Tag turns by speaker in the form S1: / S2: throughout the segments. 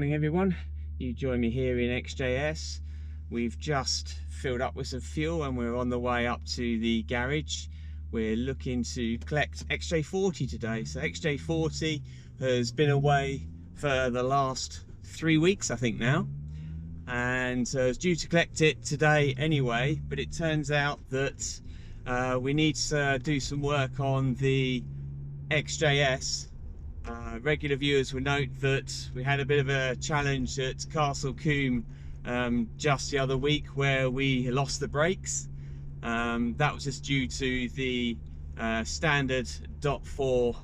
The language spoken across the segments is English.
S1: morning everyone. You join me here in XJ-S. We've just filled up with some fuel and we're on the way up to the garage. We're looking to collect XJ40 today. So XJ40 has been away for the last 3 weeks I think now, and I was due to collect it today anyway, but it turns out that we need to do some work on the XJ-S. Regular viewers will note that we had a bit of a challenge at Castle Combe just the other week where we lost the brakes. That was just due to the standard DOT4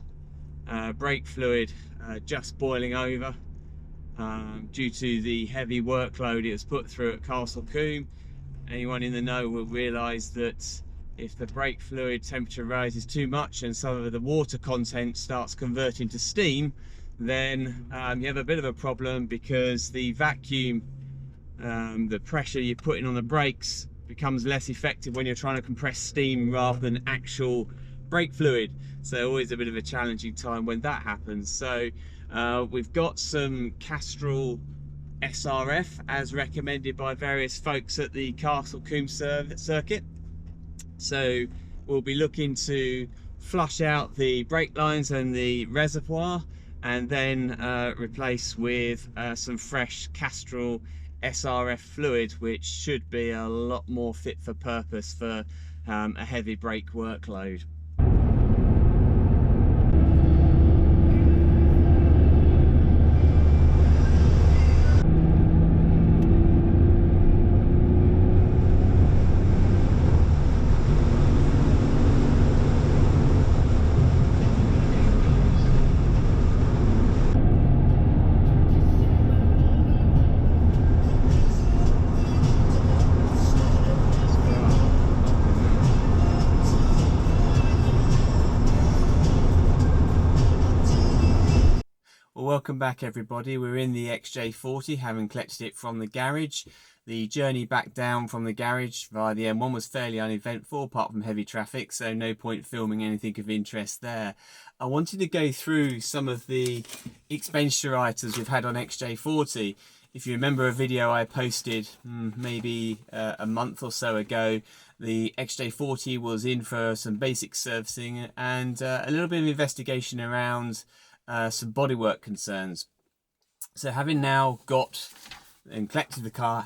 S1: brake fluid just boiling over due to the heavy workload it was put through at Castle Combe. Anyone in the know will realise that if the brake fluid temperature rises too much and some of the water content starts converting to steam, then you have a bit of a problem, because the vacuum, the pressure you're putting on the brakes becomes less effective when you're trying to compress steam rather than actual brake fluid. So always a bit of a challenging time when that happens. So we've got some Castrol SRF as recommended by various folks at the Castle Combe circuit. So we'll be looking to flush out the brake lines and the reservoir, and then replace with some fresh Castrol SRF fluid, which should be a lot more fit for purpose for a heavy brake workload. Welcome back everybody. We're in the XJ40, having collected it from the garage. The journey back down from the garage via the M1 was fairly uneventful, apart from heavy traffic, so no point filming anything of interest there. I wanted to go through some of the expenditure items we've had on XJ40. If you remember a video I posted maybe a month or so ago, the XJ40 was in for some basic servicing and a little bit of investigation around some bodywork concerns. So having now got and collected the car,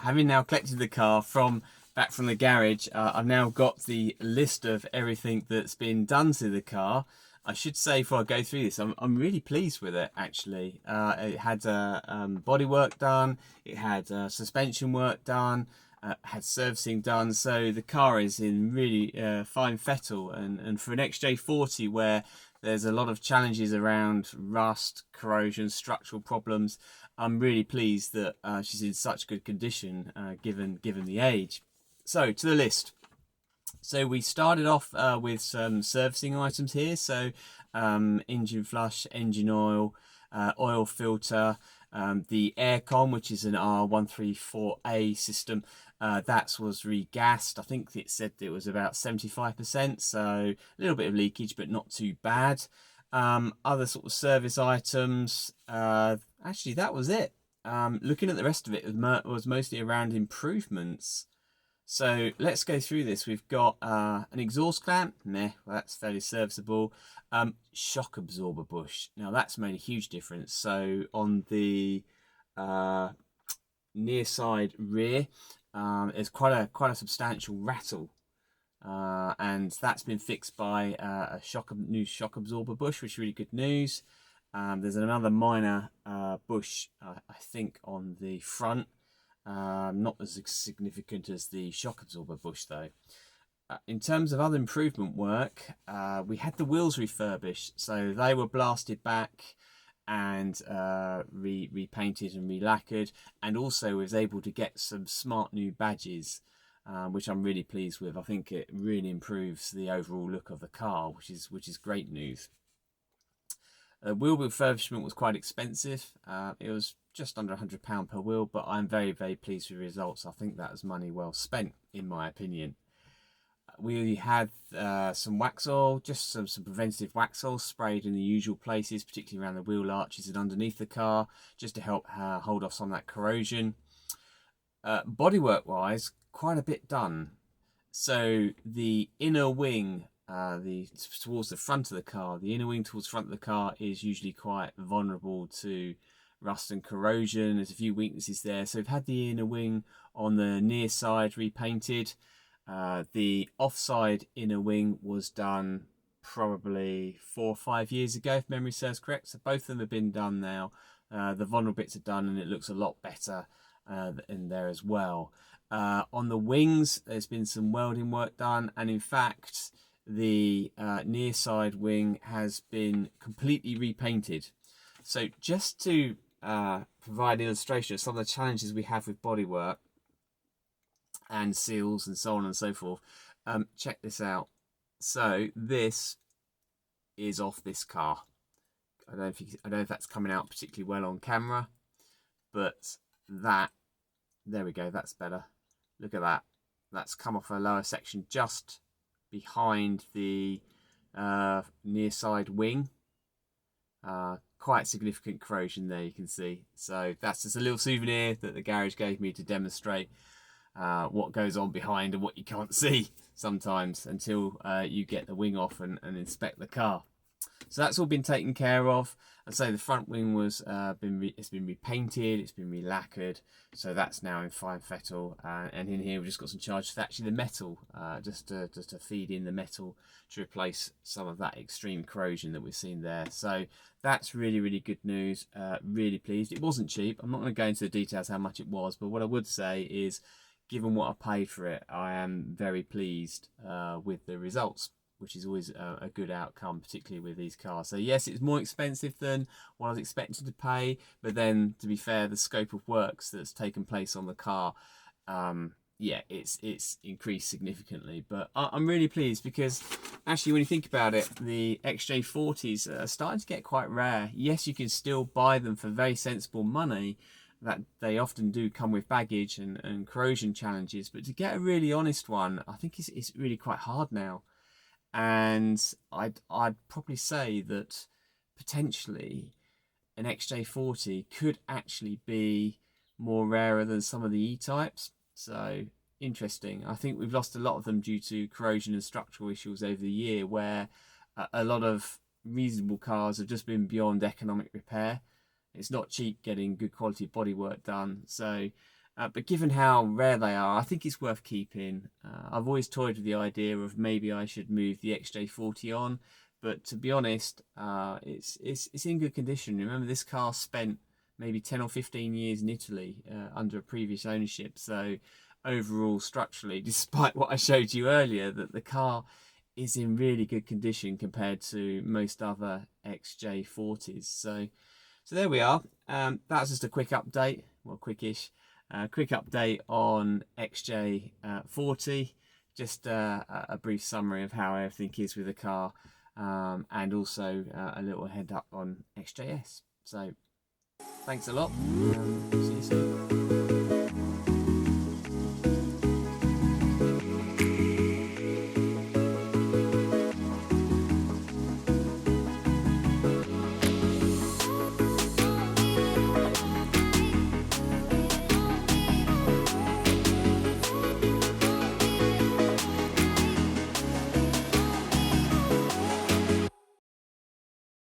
S1: back from the garage, I've now got the list of everything that's been done to the car. I should say before I go through this, I'm really pleased with it actually. It had bodywork done, it had suspension work done, had servicing done, so the car is in really fine fettle, and for an XJ40 where there's a lot of challenges around rust, corrosion, structural problems, I'm really pleased that she's in such good condition given the age. So to the list. So we started off with some servicing items here. So engine flush, engine oil, oil filter, the aircon, which is an R134A system, that was regassed. I think it said it was about 75%, so a little bit of leakage, but not too bad. Other sort of service items, actually that was it. Looking at the rest of it, was mostly around improvements. So let's go through this. We've got an exhaust clamp, well, that's fairly serviceable. Shock absorber bush, now that's made a huge difference. So on the near side rear, there's quite a substantial rattle, and that's been fixed by a new shock absorber bush, which is really good news. There's another minor bush, I think, on the front. Not as significant as the shock absorber bush though. In terms of other improvement work, we had the wheels refurbished, so they were blasted back and repainted and relacquered, and also was able to get some smart new badges, which I'm really pleased with. I think it really improves the overall look of the car, which is great news. Wheel refurbishment was quite expensive. It was just under £100 per wheel, but I'm very pleased with the results. I think that was money well spent, in my opinion. We had some wax oil, just some preventative wax oil sprayed in the usual places, particularly around the wheel arches and underneath the car, just to help hold off some of that corrosion. Bodywork wise, quite a bit done. So the inner wing, towards the front of the car, the inner wing towards the front of the car is usually quite vulnerable to rust and corrosion. There's a few weaknesses there. So we've had the inner wing on the near side repainted. The offside inner wing was done probably 4 or 5 years ago, if memory serves correct. So both of them have been done now. The vulnerable bits are done, and it looks a lot better in there as well. On the wings, there's been some welding work done, and in fact, the near side wing has been completely repainted. So just to provide an illustration of some of the challenges we have with bodywork and seals and so on and so forth, check this out. So this is off this car. I don't know if that's coming out particularly well on camera, but there we go, that's better. Look at that. That's come off a lower section just behind the near side wing. Quite significant corrosion there, you can see. So that's just a little souvenir that the garage gave me to demonstrate what goes on behind and what you can't see sometimes until you get the wing off and inspect the car. So that's all been taken care of. I'd say the front wing was it's been repainted, it's been relacquered, so that's now in fine fettle. And in here we've just got some charges for actually the metal, just to feed in the metal to replace some of that extreme corrosion that we've seen there. So that's really good news. Really pleased. It wasn't cheap. I'm not going to go into the details how much it was, but what I would say is, given what I paid for it, I am very pleased with the results, which is always a good outcome, particularly with these cars. So yes, it's more expensive than what I was expecting to pay, but then to be fair, the scope of works that's taken place on the car, yeah, it's increased significantly. But I'm really pleased because actually, when you think about it, the XJ40s are starting to get quite rare. Yes, you can still buy them for very sensible money. That they often do come with baggage and corrosion challenges, but to get a really honest one, I think it's really quite hard now. And I'd probably say that potentially an XJ40 could actually be more rarer than some of the E-types. So interesting. I think we've lost a lot of them due to corrosion and structural issues over the year, where a lot of reasonable cars have just been beyond economic repair. It's not cheap getting good quality bodywork done. So but given how rare they are, I think it's worth keeping. I've always toyed with the idea of maybe I should move the XJ40 on, but to be honest, it's in good condition. Remember, this car spent maybe 10 or 15 years in Italy under a previous ownership. So overall, structurally, despite what I showed you earlier, that the car is in really good condition compared to most other XJ40s. So there we are. That's just a quick update, well, quickish. Quick update on XJ40, just a brief summary of how everything is with the car, and also a little head up on XJ-S. So thanks a lot. See you soon.